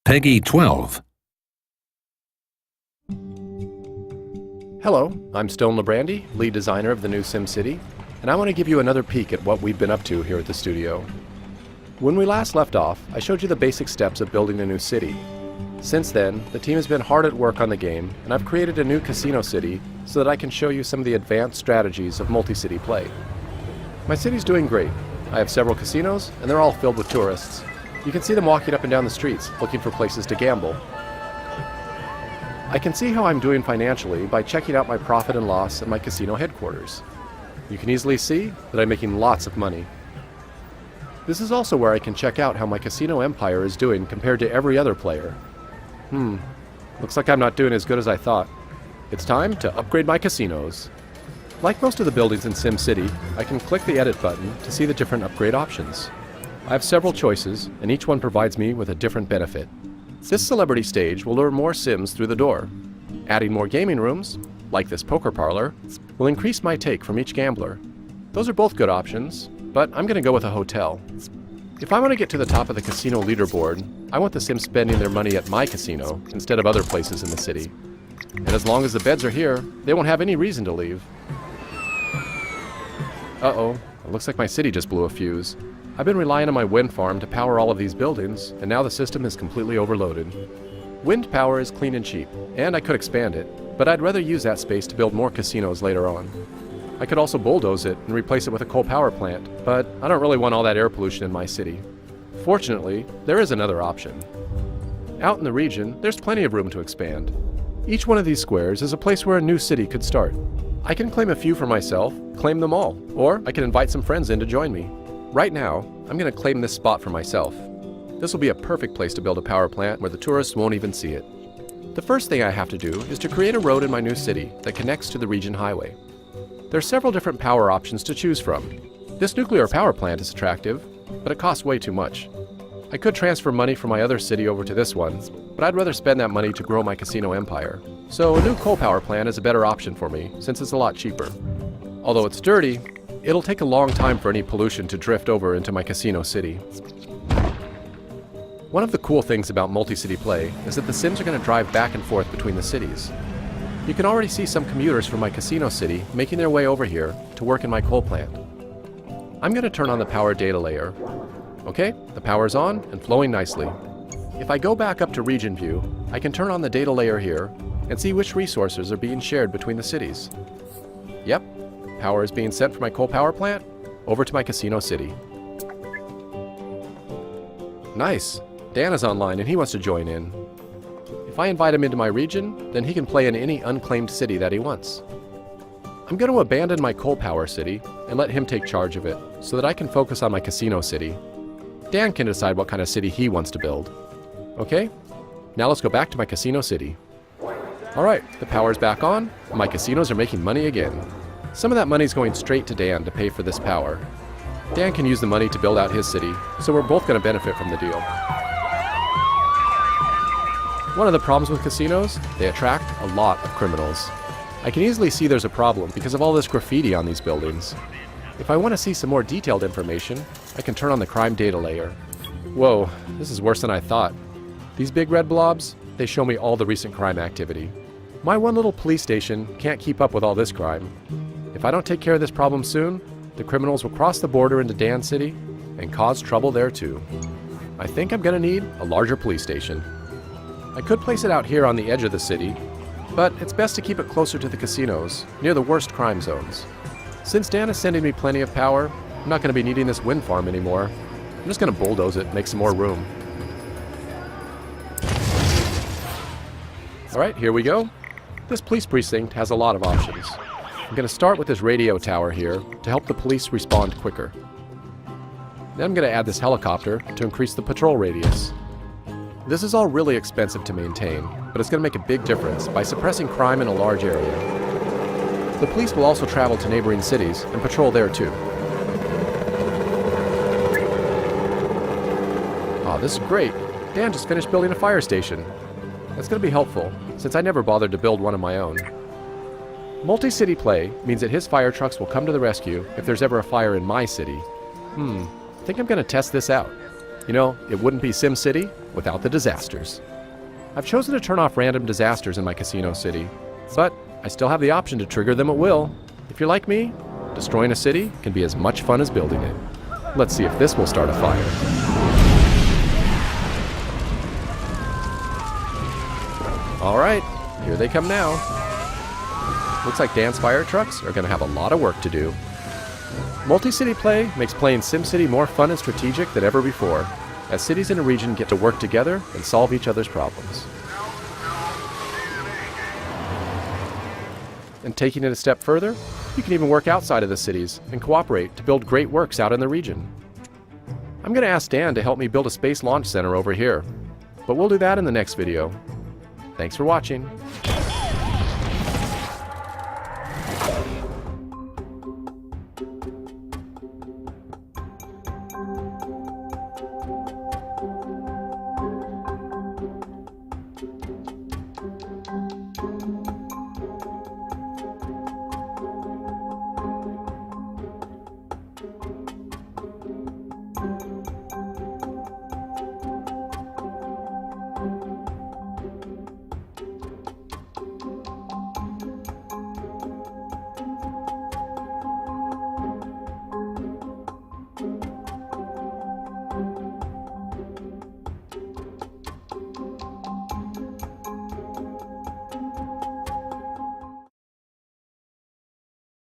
Peggy 12. Hello, I'm Stone Labrandy, lead designer of the new SimCity, and I want to give you another peek at what we've been up to here at the studio. When we last left off, I showed you the basic steps of building a new city. Since then, the team has been hard at work on the game, and I've created a new casino city so that I can show you some of the advanced strategies of multi-city play. My city's doing great. I have several casinos, and they're all filled with tourists. You can see them walking up and down the streets, looking for places to gamble. I can see how I'm doing financially by checking out my profit and loss at my casino headquarters. You can easily see that I'm making lots of money. This is also where I can check out how my casino empire is doing compared to every other player. Looks like I'm not doing as good as I thought. It's time to upgrade my casinos. Like most of the buildings in SimCity, I can click the edit button to see the different upgrade options. I have several choices, and each one provides me with a different benefit. This celebrity stage will lure more Sims through the door. Adding more gaming rooms, like this poker parlor, will increase my take from each gambler. Those are both good options, but I'm going to go with a hotel. If I want to get to the top of the casino leaderboard, I want the Sims spending their money at my casino instead of other places in the city. And as long as the beds are here, they won't have any reason to leave. Uh-oh, it looks like my city just blew a fuse. I've been relying on my wind farm to power all of these buildings, and now the system is completely overloaded. Wind power is clean and cheap, and I could expand it, but I'd rather use that space to build more casinos later on. I could also bulldoze it and replace it with a coal power plant, but I don't really want all that air pollution in my city. Fortunately, there is another option. Out in the region, there's plenty of room to expand. Each one of these squares is a place where a new city could start. I can claim a few for myself, claim them all, or I can invite some friends in to join me. Right now, I'm going to claim this spot for myself. This will be a perfect place to build a power plant where the tourists won't even see it. The first thing I have to do is to create a road in my new city that connects to the region highway. There are several different power options to choose from. This nuclear power plant is attractive, but it costs way too much. I could transfer money from my other city over to this one, but I'd rather spend that money to grow my casino empire. So a new coal power plant is a better option for me, since it's a lot cheaper. Although it's dirty, it'll take a long time for any pollution to drift over into my casino city. One of the cool things about multi-city play is that the Sims are going to drive back and forth between the cities. You can already see some commuters from my casino city making their way over here to work in my coal plant. I'm going to turn on the power data layer. Okay, the power's on and flowing nicely. If I go back up to region view, I can turn on the data layer here and see which resources are being shared between the cities. Yep. Power is being sent from my coal power plant over to my casino city. Nice! Dan is online and he wants to join in. If I invite him into my region, then he can play in any unclaimed city that he wants. I'm going to abandon my coal power city and let him take charge of it so that I can focus on my casino city. Dan can decide what kind of city he wants to build. Okay, now let's go back to my casino city. Alright, the power's back on and my casinos are making money again. Some of that money is going straight to Dan to pay for this power. Dan can use the money to build out his city, so we're both going to benefit from the deal. One of the problems with casinos, they attract a lot of criminals. I can easily see there's a problem because of all this graffiti on these buildings. If I want to see some more detailed information, I can turn on the crime data layer. Whoa, this is worse than I thought. These big red blobs, they show me all the recent crime activity. My one little police station can't keep up with all this crime. If I don't take care of this problem soon, the criminals will cross the border into Dan City and cause trouble there too. I think I'm going to need a larger police station. I could place it out here on the edge of the city, but it's best to keep it closer to the casinos, near the worst crime zones. Since Dan is sending me plenty of power, I'm not going to be needing this wind farm anymore. I'm just going to bulldoze it and make some more room. Alright, here we go. This police precinct has a lot of options. I'm going to start with this radio tower here to help the police respond quicker. Then I'm going to add this helicopter to increase the patrol radius. This is all really expensive to maintain, but it's going to make a big difference by suppressing crime in a large area. The police will also travel to neighboring cities and patrol there too. Aw, this is great. Dan just finished building a fire station. That's going to be helpful, since I never bothered to build one of my own. Multi-city play means that his fire trucks will come to the rescue if there's ever a fire in my city. I think I'm going to test this out. You know, it wouldn't be SimCity without the disasters. I've chosen to turn off random disasters in my casino city, but I still have the option to trigger them at will. If you're like me, destroying a city can be as much fun as building it. Let's see if this will start a fire. All right, here they come now. Looks like Dan's fire trucks are going to have a lot of work to do. Multi-city play makes playing SimCity more fun and strategic than ever before, as cities in a region get to work together and solve each other's problems. And taking it a step further, you can even work outside of the cities and cooperate to build great works out in the region. I'm going to ask Dan to help me build a space launch center over here, but we'll do that in the next video. Thanks for watching.